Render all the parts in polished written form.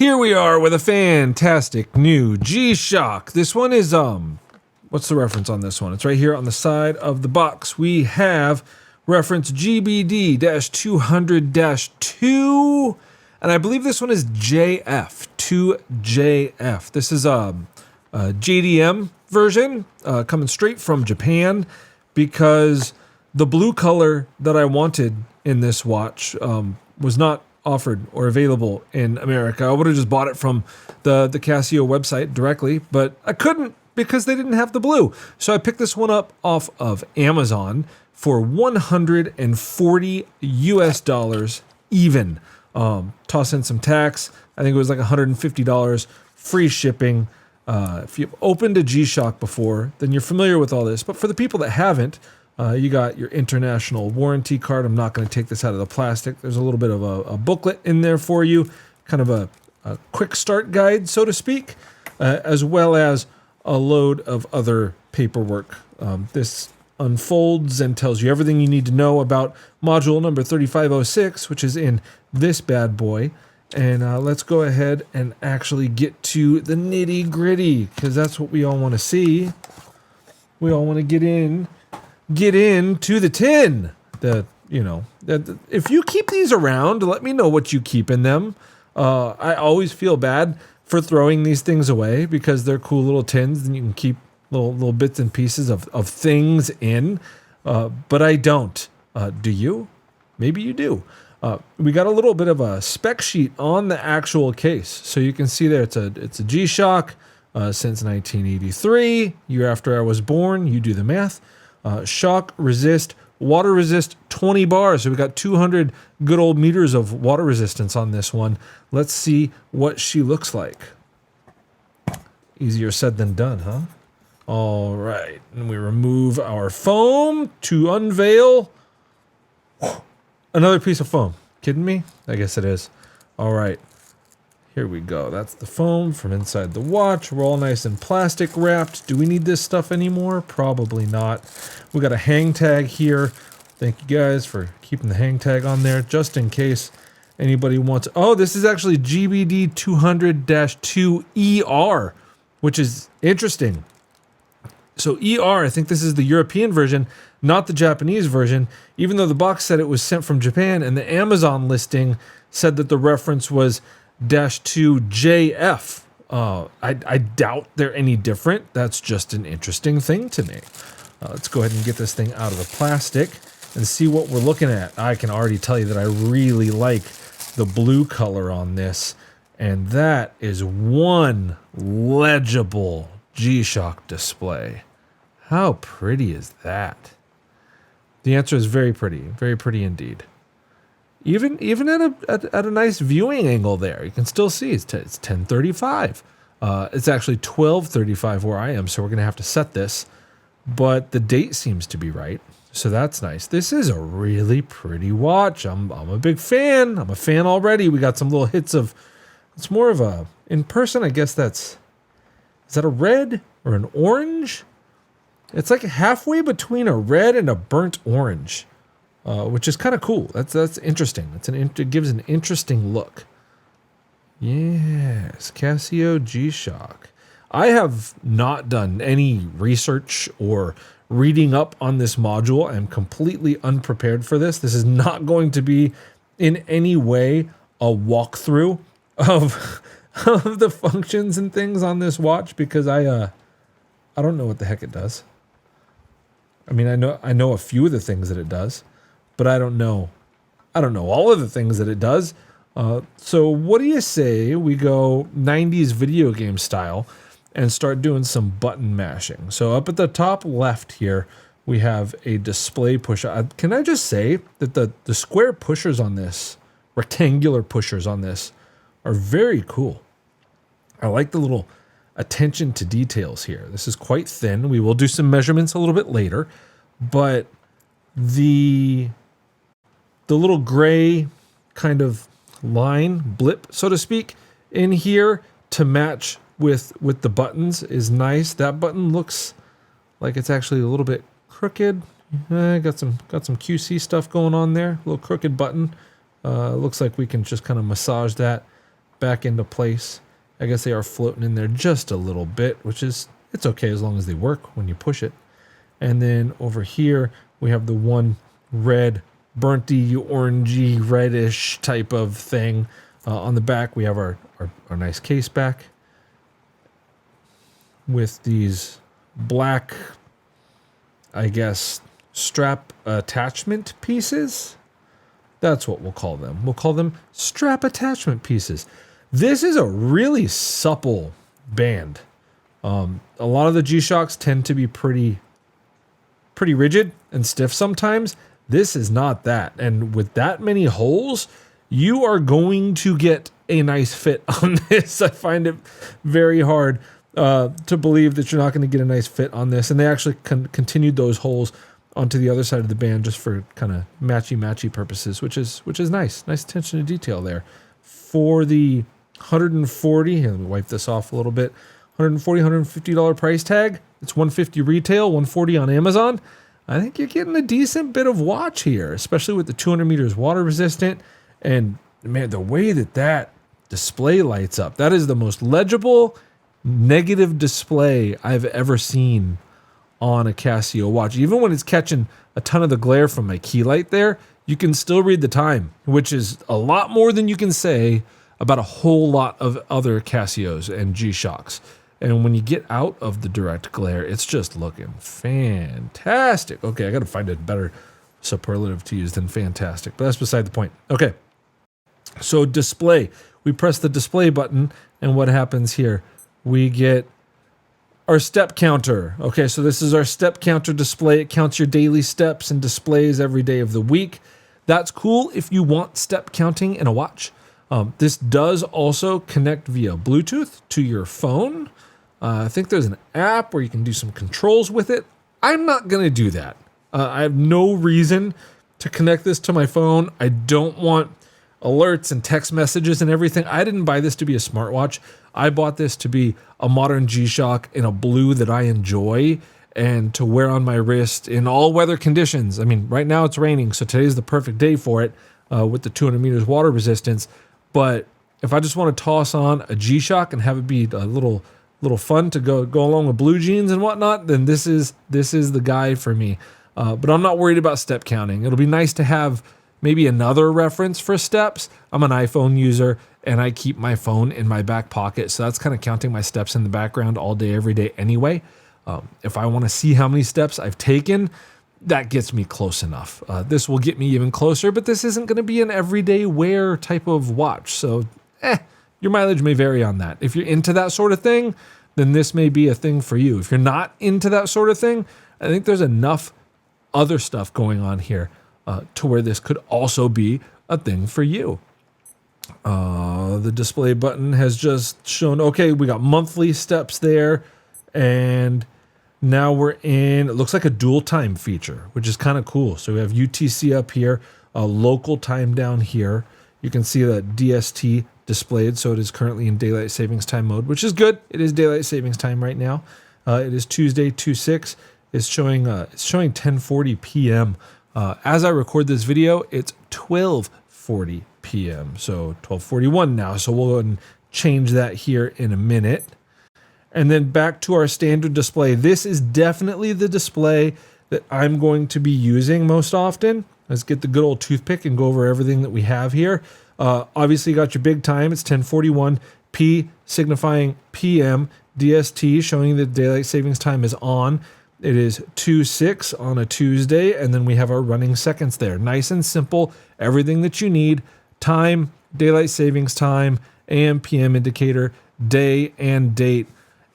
Here we are with a fantastic new G-Shock. This one is, what's the reference on this one? It's right here on the side of the box. We have reference GBD-200-2, and I believe this one is JF, 2JF. This is a JDM version, coming straight from Japan, because the blue color that I wanted in this watch was not offered or available in America. I would have just bought it from the Casio website directly, but I couldn't because they didn't have the blue. So I picked this one up off of Amazon for $140 US even. Toss in some tax. I think it was like $150, free shipping. If you've opened a G-Shock before, then you're familiar with all this. But for the people that haven't, you got your international warranty card. I'm not going to take this out of the plastic. There's a little bit of a booklet in there for you, kind of a quick start guide, so to speak, as well as a load of other paperwork. This unfolds and tells you everything you need to know about module number 3506, which is in this bad boy. And let's go ahead and actually get to the nitty gritty, because that's what we all want to see. We all want to get into the tin. If you keep these around, let me know what you keep in them. I always feel bad for throwing these things away because they're cool little tins and you can keep little bits and pieces of things in. But I don't. Do you? Maybe you do. We got a little bit of a spec sheet on the actual case. So you can see there it's a G-Shock since 1983, year after I was born. You do the math. Shock resist, water resist 20 bars. So we got 200 good old meters of water resistance on this one. Let's see what she looks like. Easier said than done, huh? All right. And we remove our foam to unveil another piece of foam. Kidding me? I guess it is. All right. Here we go. That's the foam from inside the watch. We're all nice and plastic wrapped. Do we need this stuff anymore? Probably not. We got a hang tag here. Thank you guys for keeping the hang tag on there just in case anybody wants. Oh, this is actually GBD-200-2ER, which is interesting. So ER, I think this is the European version, not the Japanese version, even though the box said it was sent from Japan and the Amazon listing said that the reference was -2JF. I doubt they're any different. That's just an interesting thing to me. Let's go ahead and get this thing out of the plastic and see what we're looking at. I can already tell you that I really like the blue color on this, and that is one legible G-Shock display. How pretty is that? The answer is very pretty indeed. Even at a nice viewing angle there, you can still see it's 10:35. It's actually 12:35 where I am, so we're gonna have to set this. But the date seems to be right, so that's nice. This is a really pretty watch. I'm a big fan. I'm a fan already. We got some little hits of. It's more of a in person. I guess is that a red or an orange? It's like halfway between a red and a burnt orange. Which is kind of cool. That's interesting. It gives an interesting look. Yes, Casio G-Shock. I have not done any research or reading up on this module. I'm completely unprepared for this. This is not going to be in any way a walkthrough of the functions and things on this watch because I don't know what the heck it does. I mean, I know a few of the things that it does. But I don't know all of the things that it does. So what do you say we go 90s video game style and start doing some button mashing? So up at the top left here, we have a display pusher. Can I just say that the square pushers on this, rectangular pushers on this, are very cool. I like the little attention to details here. This is quite thin. We will do some measurements a little bit later, but the little gray kind of line, blip, so to speak, in here to match with the buttons is nice. That button looks like it's actually a little bit crooked. Got some QC stuff going on there. A little crooked button. Looks like we can just kind of massage that back into place. I guess they are floating in there just a little bit, which is, it's okay as long as they work when you push it. And then over here, we have the one red, burnty, orangey, reddish type of thing. On the back, we have our nice case back with these black, I guess, strap attachment pieces. That's what we'll call them. We'll call them strap attachment pieces. This is a really supple band. A lot of the G-Shocks tend to be pretty rigid and stiff sometimes. This is not that. And with that many holes, you are going to get a nice fit on this. I find it very hard to believe that you're not going to get a nice fit on this. And they actually continued those holes onto the other side of the band just for kind of matchy purposes, which is nice. Nice attention to detail there. For the 140, here, let me wipe this off a little bit. $140, $150 price tag. It's $150 retail, $140 on Amazon. I think you're getting a decent bit of watch here, especially with the 200 meters water resistant. And man, the way that display lights up, that is the most legible negative display I've ever seen on a Casio watch. Even when it's catching a ton of the glare from my key light there, you can still read the time, which is a lot more than you can say about a whole lot of other Casios and G-Shocks. And when you get out of the direct glare, it's just looking fantastic. Okay, I got to find a better superlative to use than fantastic, but that's beside the point. Okay, so display. We press the display button, and what happens here? We get our step counter. Okay, so this is our step counter display. It counts your daily steps and displays every day of the week. That's cool if you want step counting in a watch. This does also connect via Bluetooth to your phone. I think there's an app where you can do some controls with it. I'm not going to do that. I have no reason to connect this to my phone. I don't want alerts and text messages and everything. I didn't buy this to be a smartwatch. I bought this to be a modern G-Shock in a blue that I enjoy and to wear on my wrist in all weather conditions. I mean, right now it's raining, so today's the perfect day for it with the 200 meters water resistance. But if I just want to toss on a G-Shock and have it be a little fun to go along with blue jeans and whatnot, then this is the guy for me. But I'm not worried about step counting. It'll be nice to have maybe another reference for steps. I'm an iPhone user and I keep my phone in my back pocket. So that's kind of counting my steps in the background all day, every day anyway. If I want to see how many steps I've taken, that gets me close enough. This will get me even closer, but this isn't going to be an everyday wear type of watch. So your mileage may vary on that. If you're into that sort of thing, then this may be a thing for you. If you're not into that sort of thing, I think there's enough other stuff going on here to where this could also be a thing for you. The display button has just shown, okay, we got monthly steps there, and now we're in, it looks like a dual time feature, which is kind of cool. So we have UTC up here, local time down here. You can see that DST displayed, so it is currently in daylight savings time mode, which is good. It is daylight savings time right now. It is Tuesday, 2/6. It's showing 10:40 p.m. As I record this video, it's 12:40 p.m. So 12:41 now. So we'll go ahead and change that here in a minute. And then back to our standard display. This is definitely the display that I'm going to be using most often. Let's get the good old toothpick and go over everything that we have here. Obviously, you got your big time. It's 10:41 P, signifying PM. DST, showing that daylight savings time is on. It is 2/6 on a Tuesday, and then we have our running seconds there. Nice and simple. Everything that you need. Time, daylight savings time, AM, PM indicator, day and date.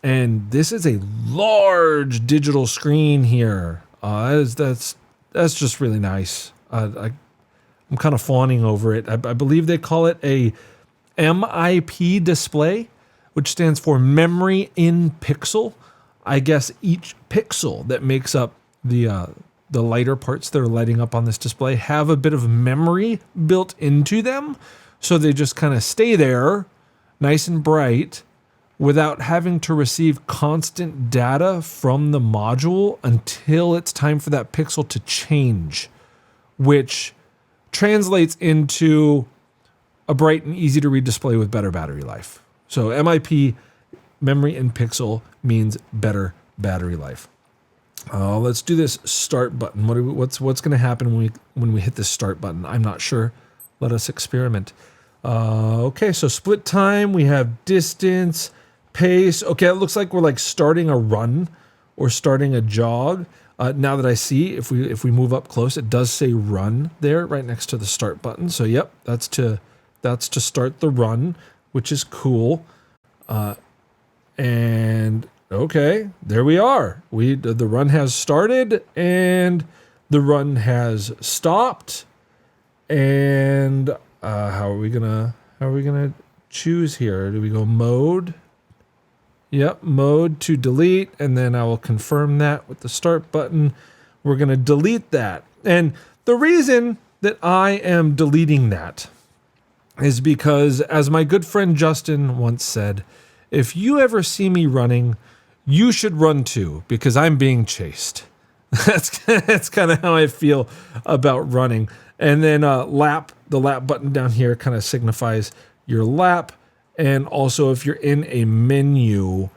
And this is a large digital screen here. That's just really nice. I'm kind of fawning over it. I believe they call it a MIP display, which stands for memory in pixel. I guess each pixel that makes up the lighter parts that are lighting up on this display have a bit of memory built into them. So they just kind of stay there, nice and bright, without having to receive constant data from the module until it's time for that pixel to change, which translates into a bright and easy to read display with better battery life. So MIP, memory in pixel, means better battery life. Let's do this start button. What's going to happen when we hit this start button? I'm not sure. Let us experiment. Okay, so split time. We have distance, pace. Okay, it looks like we're like starting a run or starting a jog. Now that I see, if we move up close, it does say run there, right next to the start button. So yep, that's to start the run, which is cool. And okay, there we are. The run has started and the run has stopped. And how are we gonna choose here? Do we go mode? Yep, mode to delete, and then I will confirm that with the start button. We're gonna delete that. And the reason that I am deleting that is because, as my good friend Justin once said, if you ever see me running, you should run too, because I'm being chased. That's kind of how I feel about running. And then the lap button down here kind of signifies your lap. And also if you're in a menu,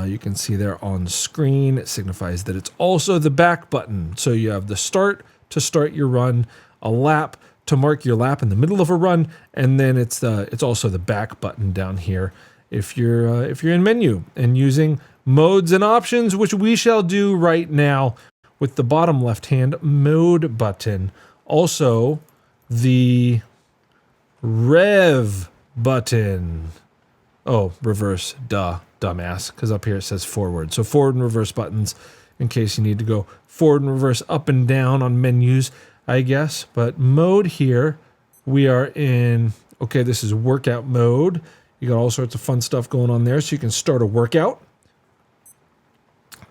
you can see there on screen, it signifies that it's also the back button. So you have the start to start your run, a lap to mark your lap in the middle of a run, and then it's also the back button down here if you're in menu and using modes and options, which we shall do right now with the bottom left hand mode button. Also the rev button. Oh, reverse, dumbass, because up here it says forward. So forward and reverse buttons in case you need to go forward and reverse up and down on menus, I guess. But mode here, we are in, okay, this is workout mode. You got all sorts of fun stuff going on there, so you can start a workout.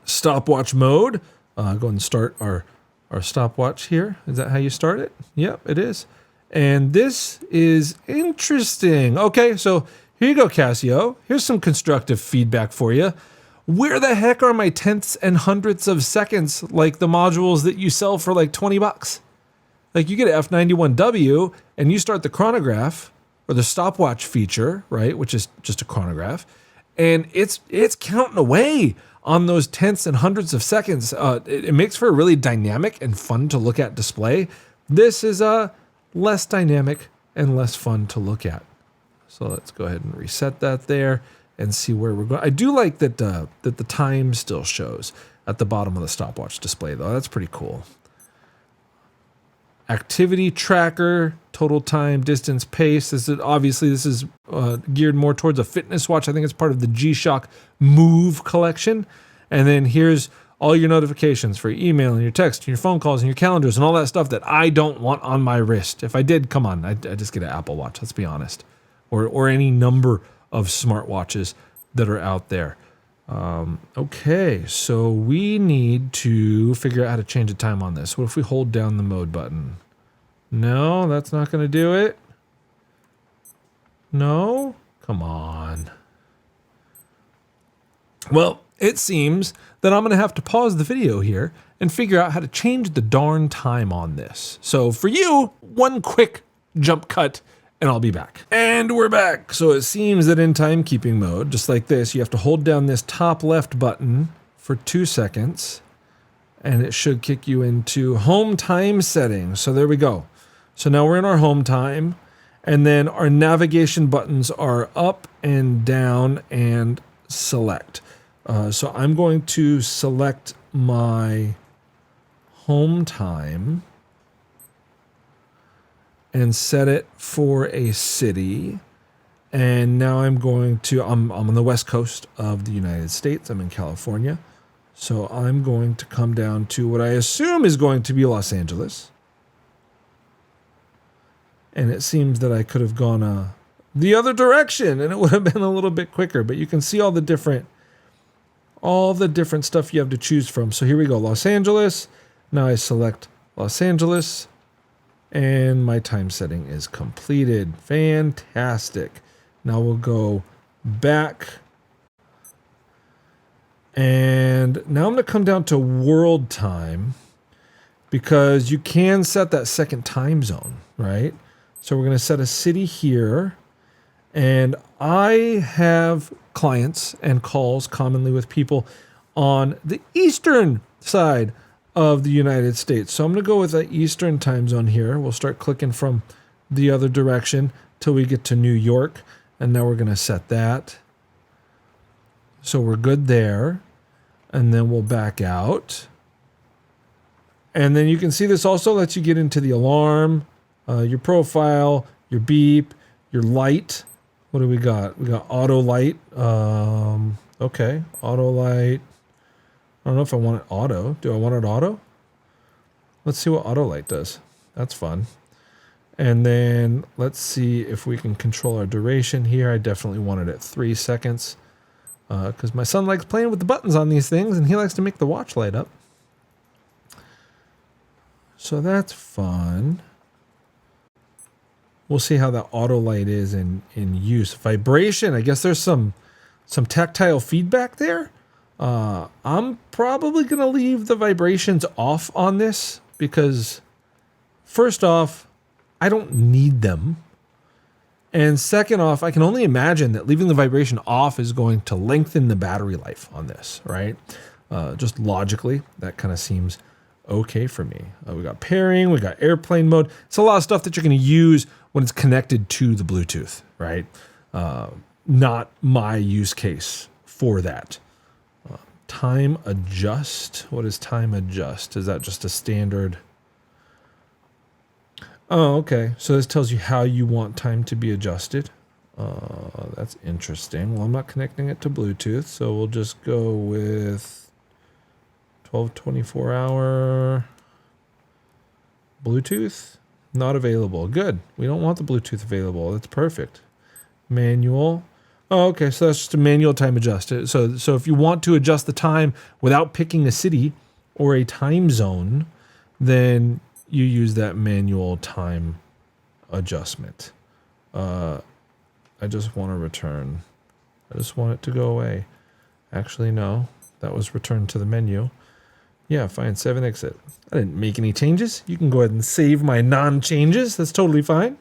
Stopwatch mode. Go ahead and start our stopwatch here. Is that how you start it? Yep, it is. And this is interesting. Okay, so here you go, Casio. Here's some constructive feedback for you. Where the heck are my tenths and hundredths of seconds, like the modules that you sell for like $20? Like you get an F91W and you start the chronograph or the stopwatch feature, right, which is just a chronograph, and it's counting away on those tenths and hundredths of seconds. It makes for a really dynamic and fun to look at display. This is less dynamic and less fun to look at. So let's go ahead and reset that there and see where we're going. I do like that the time still shows at the bottom of the stopwatch display, though. That's pretty cool. Activity tracker, total time, distance, pace. This is geared more towards a fitness watch. I think it's part of the G-Shock Move collection. And then here's all your notifications for your email and your text and your phone calls and your calendars and all that stuff that I don't want on my wrist. If I did, come on, I'd just get an Apple Watch, let's be honest. Or any number of smartwatches that are out there. Okay, so we need to figure out how to change the time on this. What if we hold down the mode button? No, that's not going to do it. No? Come on. Well, it seems that I'm going to have to pause the video here and figure out how to change the darn time on this. So for you, one quick jump cut and I'll be back. And we're back. So it seems that in timekeeping mode, just like this, you have to hold down this top left button for 2 seconds and it should kick you into home time settings. So there we go. So now we're in our home time, and then our navigation buttons are up and down and select. So I'm going to select my home time and set it for a city. And now I'm on the west coast of the United States. I'm in California. So I'm going to come down to what I assume is going to be Los Angeles. And it seems that I could have gone the other direction and it would have been a little bit quicker, but you can see all the different stuff you have to choose from. So here we go, Los Angeles. Now I select Los Angeles and my time setting is completed. Fantastic. Now we'll go back. And now I'm going to come down to world time because you can set that second time zone, right? So we're going to set a city here. And I have clients and calls commonly with people on the eastern side of the United States. So I'm going to go with the Eastern time zone here. We'll start clicking from the other direction till we get to New York. And now we're going to set that. So we're good there. And then we'll back out. And then you can see this also lets you get into the alarm, your profile, your beep, your light. What do we got? We got auto light. Okay, auto light. I don't know if I want it auto. Do I want it auto? Let's see what auto light does. That's fun. And then let's see if we can control our duration here. I definitely want it at 3 seconds because my son likes playing with the buttons on these things and he likes to make the watch light up. So that's fun. We'll see how that auto light is in use. Vibration, I guess there's some tactile feedback there. I'm probably going to leave the vibrations off on this because first off, I don't need them. And second off, I can only imagine that leaving the vibration off is going to lengthen the battery life on this, right? Just logically, that kind of seems okay for me. We got pairing, we got airplane mode. It's a lot of stuff that you're going to use when it's connected to the Bluetooth, right? Not my use case for that. Time adjust. What is time adjust? Is that just a standard? Oh, okay. So this tells you how you want time to be adjusted. That's interesting. Well, I'm not connecting it to Bluetooth, so we'll just go with 12, 24-hour Bluetooth. Not available. Good. We don't want the Bluetooth available. That's perfect. Manual. Oh, okay. So that's just a manual time adjust. So if you want to adjust the time without picking a city or a time zone, then you use that manual time adjustment. I just want to return. I just want it to go away. Actually, no. That was returned to the menu. Yeah, fine. 7 exit. I didn't make any changes. You can go ahead and save my non-changes. That's totally fine.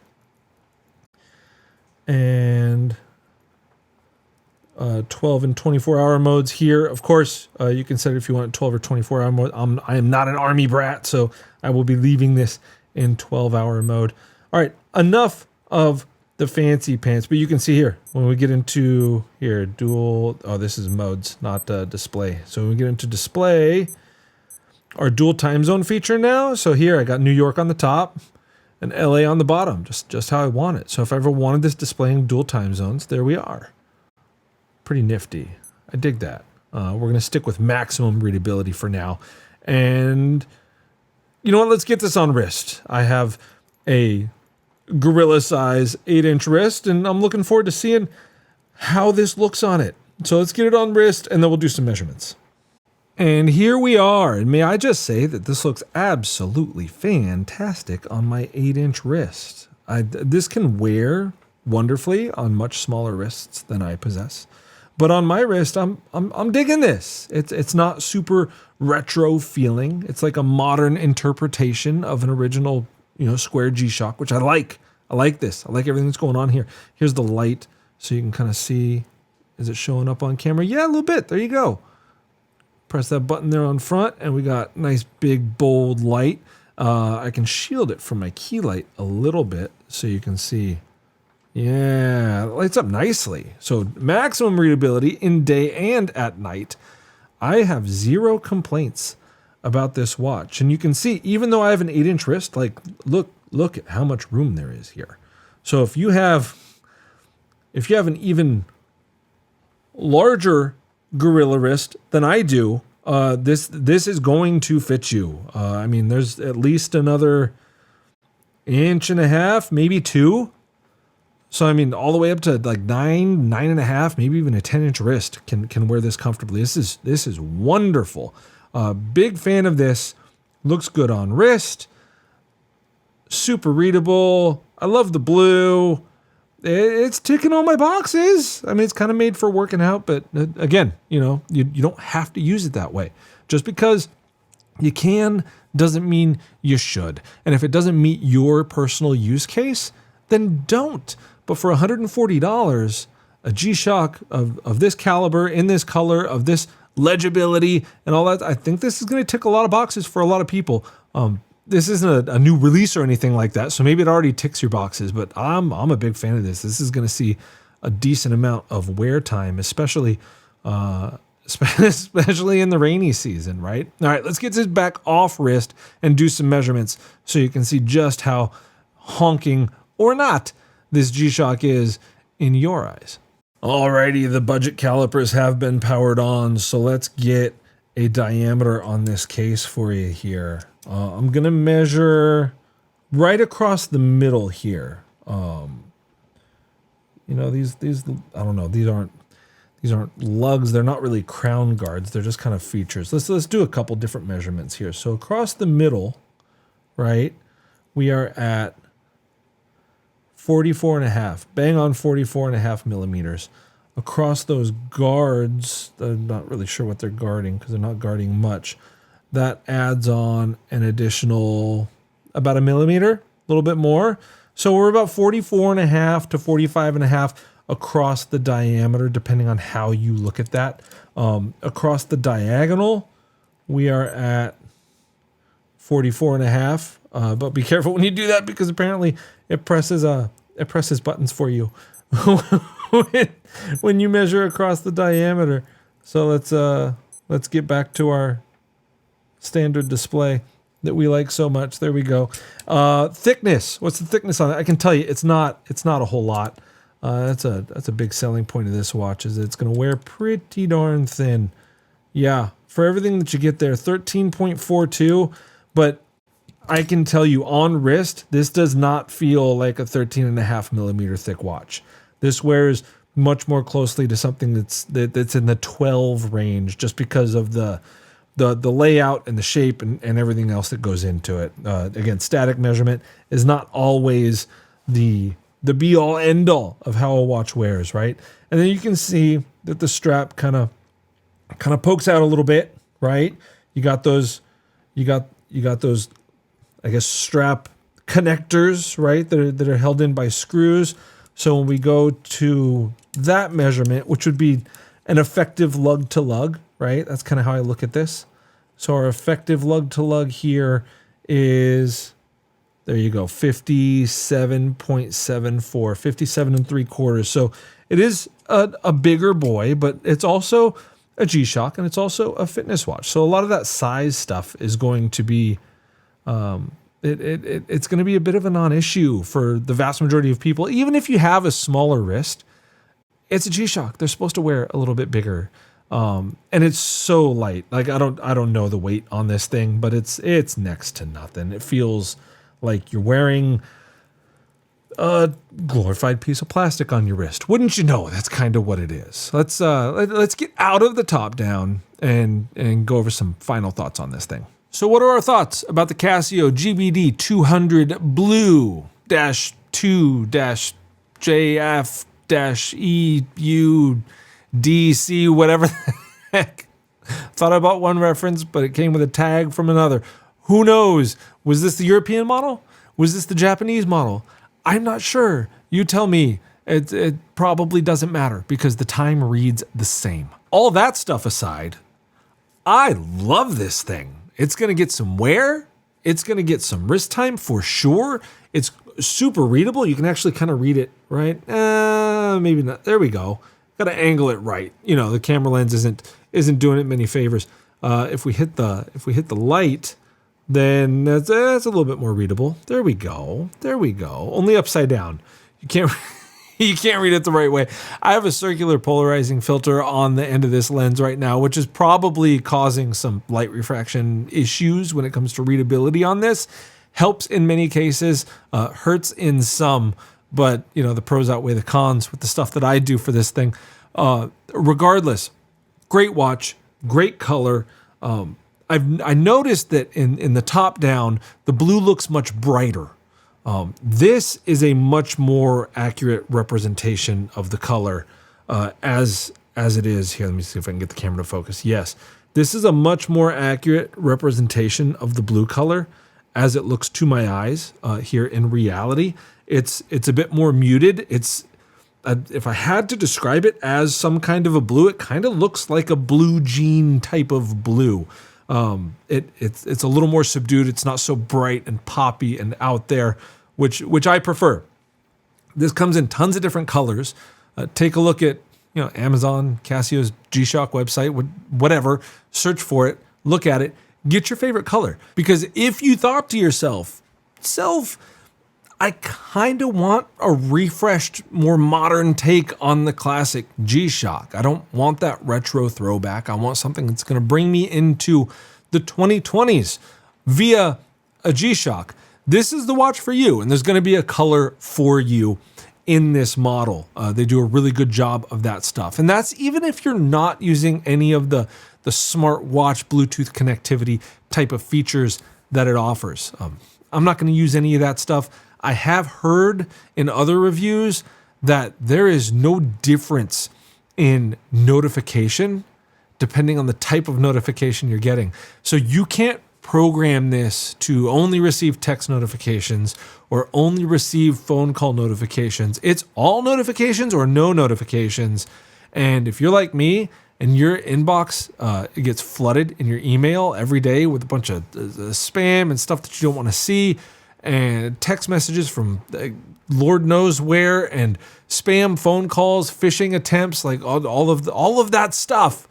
And 12 and 24-hour modes here. Of course, you can set it if you want 12 or 24-hour mode. I am not an army brat, so I will be leaving this in 12-hour mode. All right, enough of the fancy pants, but you can see here, when we get into here, dual, oh, this is modes, not display. So when we get into display, our dual time zone feature now. So here I got New York on the top and LA on the bottom, just how I want it. So if I ever wanted this displaying dual time zones, there we are. Pretty nifty. I dig that. We're going to stick with maximum readability for now. And you know what? Let's get this on wrist. I have a gorilla size 8-inch wrist, and I'm looking forward to seeing how this looks on it. So let's get it on wrist, and then we'll do some measurements. And here we are. And may I just say that this looks absolutely fantastic on my 8-inch wrist. This can wear wonderfully on much smaller wrists than I possess. But on my wrist, I'm digging this. It's not super retro feeling. It's like a modern interpretation of an original, square G-Shock, which I like. I like this. I like everything that's going on here. Here's the light, so you can kind of see. Is it showing up on camera? Yeah, a little bit. There you go. Press that button there on front, and we got nice big bold light. I can shield it from my key light a little bit, so you can see. Yeah, it lights up nicely. So maximum readability in day and at night. I have zero complaints about this watch. And you can see, even though I have an 8-inch wrist, like look at how much room there is here. So if you have an even larger gorilla wrist than I do, this is going to fit you. I mean, there's at least another 1.5 inches, maybe 2. So, I mean, all the way up to like 9.5, maybe even a 10-inch wrist can wear this comfortably. This is wonderful. Big fan of this. Looks good on wrist. Super readable. I love the blue. It's ticking all my boxes. I mean, it's kind of made for working out, but again, you don't have to use it that way. Just because you can doesn't mean you should. And if it doesn't meet your personal use case, then don't. But for $140, a G-Shock of this caliber, in this color, of this legibility and all that, I think this is going to tick a lot of boxes for a lot of people. This isn't a new release or anything like that, so maybe it already ticks your boxes, but I'm a big fan of this. This is going to see a decent amount of wear time, especially in the rainy season, right? All right, let's get this back off wrist and do some measurements so you can see just how honking or not this G-Shock is in your eyes. Alrighty, the budget calipers have been powered on, so let's get a diameter on this case for you here. I'm gonna measure right across the middle here. These I don't know, these aren't lugs, they're not really crown guards, they're just kind of features. Let's do a couple different measurements here. So across the middle, right, we are at 44.5, bang on 44.5 millimeters. Across those guards, I'm not really sure what they're guarding because they're not guarding much. That adds on an additional about a millimeter, a little bit more. So we're about 44.5 to 45.5 across the diameter, depending on how you look at that. Across the diagonal, we are at 44.5. But be careful when you do that because apparently it presses buttons for you when you measure across the diameter. So let's get back to our standard display that we like so much. There we go. Thickness. What's the thickness on it? I can tell you it's not a whole lot. That's a big selling point of this watch is it's going to wear pretty darn thin. Yeah, for everything that you get there, 13.42, but I can tell you on wrist, this does not feel like a 13.5 millimeter thick watch. This wears much more closely to something that's in the 12 range just because of the layout and the shape and everything else that goes into it. Again, static measurement is not always the be all end all of how a watch wears, right? And then you can see that the strap kind of pokes out a little bit, right? You got those, I guess, strap connectors, right? That are held in by screws. So when we go to that measurement, which would be an effective lug to lug, right? That's kind of how I look at this. So our effective lug to lug here is, there you go, 57.74, 57 3/4. So it is a bigger boy, but it's also a G-Shock and it's also a fitness watch. So a lot of that size stuff is going to be, it's going to be a bit of a non-issue for the vast majority of people. Even if you have a smaller wrist, it's a G-Shock. They're supposed to wear a little bit bigger. And it's so light. Like I don't know the weight on this thing, but it's next to nothing. It feels like you're wearing a glorified piece of plastic on your wrist. Wouldn't you know? That's kind of what it is. Let's get out of the top down and go over some final thoughts on this thing. So what are our thoughts about the Casio GBD-200 Blue -2-JF-EU DC, whatever the heck. Thought I bought one reference, but it came with a tag from another. Who knows? Was this the European model? Was this the Japanese model? I'm not sure. You tell me. It probably doesn't matter because the time reads the same. All that stuff aside, I love this thing. It's going to get some wear. It's going to get some wrist time for sure. It's super readable. You can actually kind of read it, right? Maybe not. There we go. Got to angle it right. You know, the camera lens isn't doing it many favors. If we hit the light, then that's a little bit more readable. There we go. There we go. Only upside down. You can't read it the right way. I have a circular polarizing filter on the end of this lens right now, which is probably causing some light refraction issues when it comes to readability on this. Helps in many cases, hurts in some, but you know the pros outweigh the cons with the stuff that I do for this thing. Regardless, great watch, great color. I noticed that in the top down, the blue looks much brighter. This is a much more accurate representation of the color as it is here. Let me see if I can get the camera to focus. Yes, this is a much more accurate representation of the blue color as it looks to my eyes here in reality. It's a bit more muted. It's if I had to describe it as some kind of a blue, it kind of looks like a blue jean type of blue. It's a little more subdued. It's not so bright and poppy and out there, which I prefer. This comes in tons of different colors. Take a look at Amazon, Casio's G-Shock website, whatever. Search for it, look at it, get your favorite color. Because if you thought to yourself, I kind of want a refreshed, more modern take on the classic G-Shock. I don't want that retro throwback. I want something that's going to bring me into the 2020s via a G-Shock. This is the watch for you, and there's going to be a color for you in this model. They do a really good job of that stuff. And that's even if you're not using any of the smartwatch Bluetooth connectivity type of features that it offers. I'm not going to use any of that stuff. I have heard in other reviews that there is no difference in notification depending on the type of notification you're getting. So you can't program this to only receive text notifications or only receive phone call notifications. It's all notifications or no notifications. And if you're like me and your inbox it gets flooded in your email every day with a bunch of spam and stuff that you don't want to see, and text messages from Lord knows where, and spam phone calls, phishing attempts, like all of that stuff.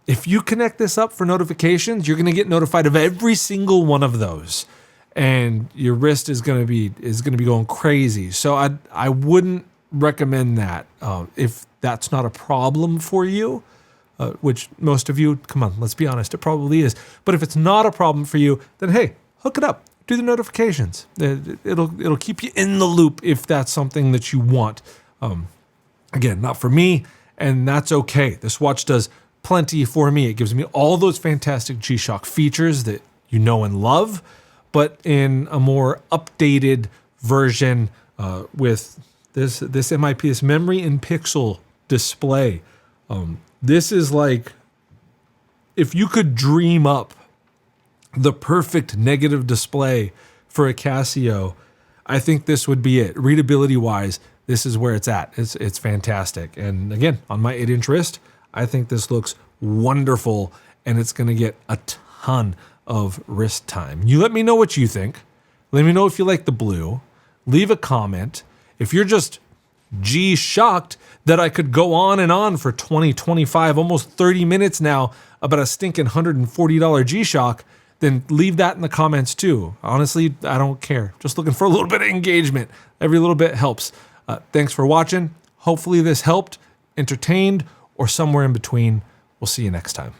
If you connect this up for notifications, you're going to get notified of every single one of those, and your wrist is going to be going crazy. So I wouldn't recommend that if that's not a problem for you, which most of you, come on, let's be honest, it probably is. But if it's not a problem for you, then hey, hook it up. Do the notifications. It'll keep you in the loop if that's something that you want. Again, not for me, and that's okay. This watch does plenty for me. It gives me all those fantastic G-Shock features that you know and love, but in a more updated version with this MIP, this memory in pixel display. This is like if you could dream up the perfect negative display for a Casio, I think this would be it. Readability wise, this is where it's at. It's fantastic. And again, on my 8-inch wrist, I think this looks wonderful, and it's going to get a ton of wrist time. You let me know what you think. Let me know if you like the blue. Leave a comment. If you're just G-shocked that I could go on and on for 20, 25, almost 30 minutes now about a stinking $140 G-Shock, then leave that in the comments too. Honestly, I don't care. Just looking for a little bit of engagement. Every little bit helps. Thanks for watching. Hopefully this helped, entertained, or somewhere in between. We'll see you next time.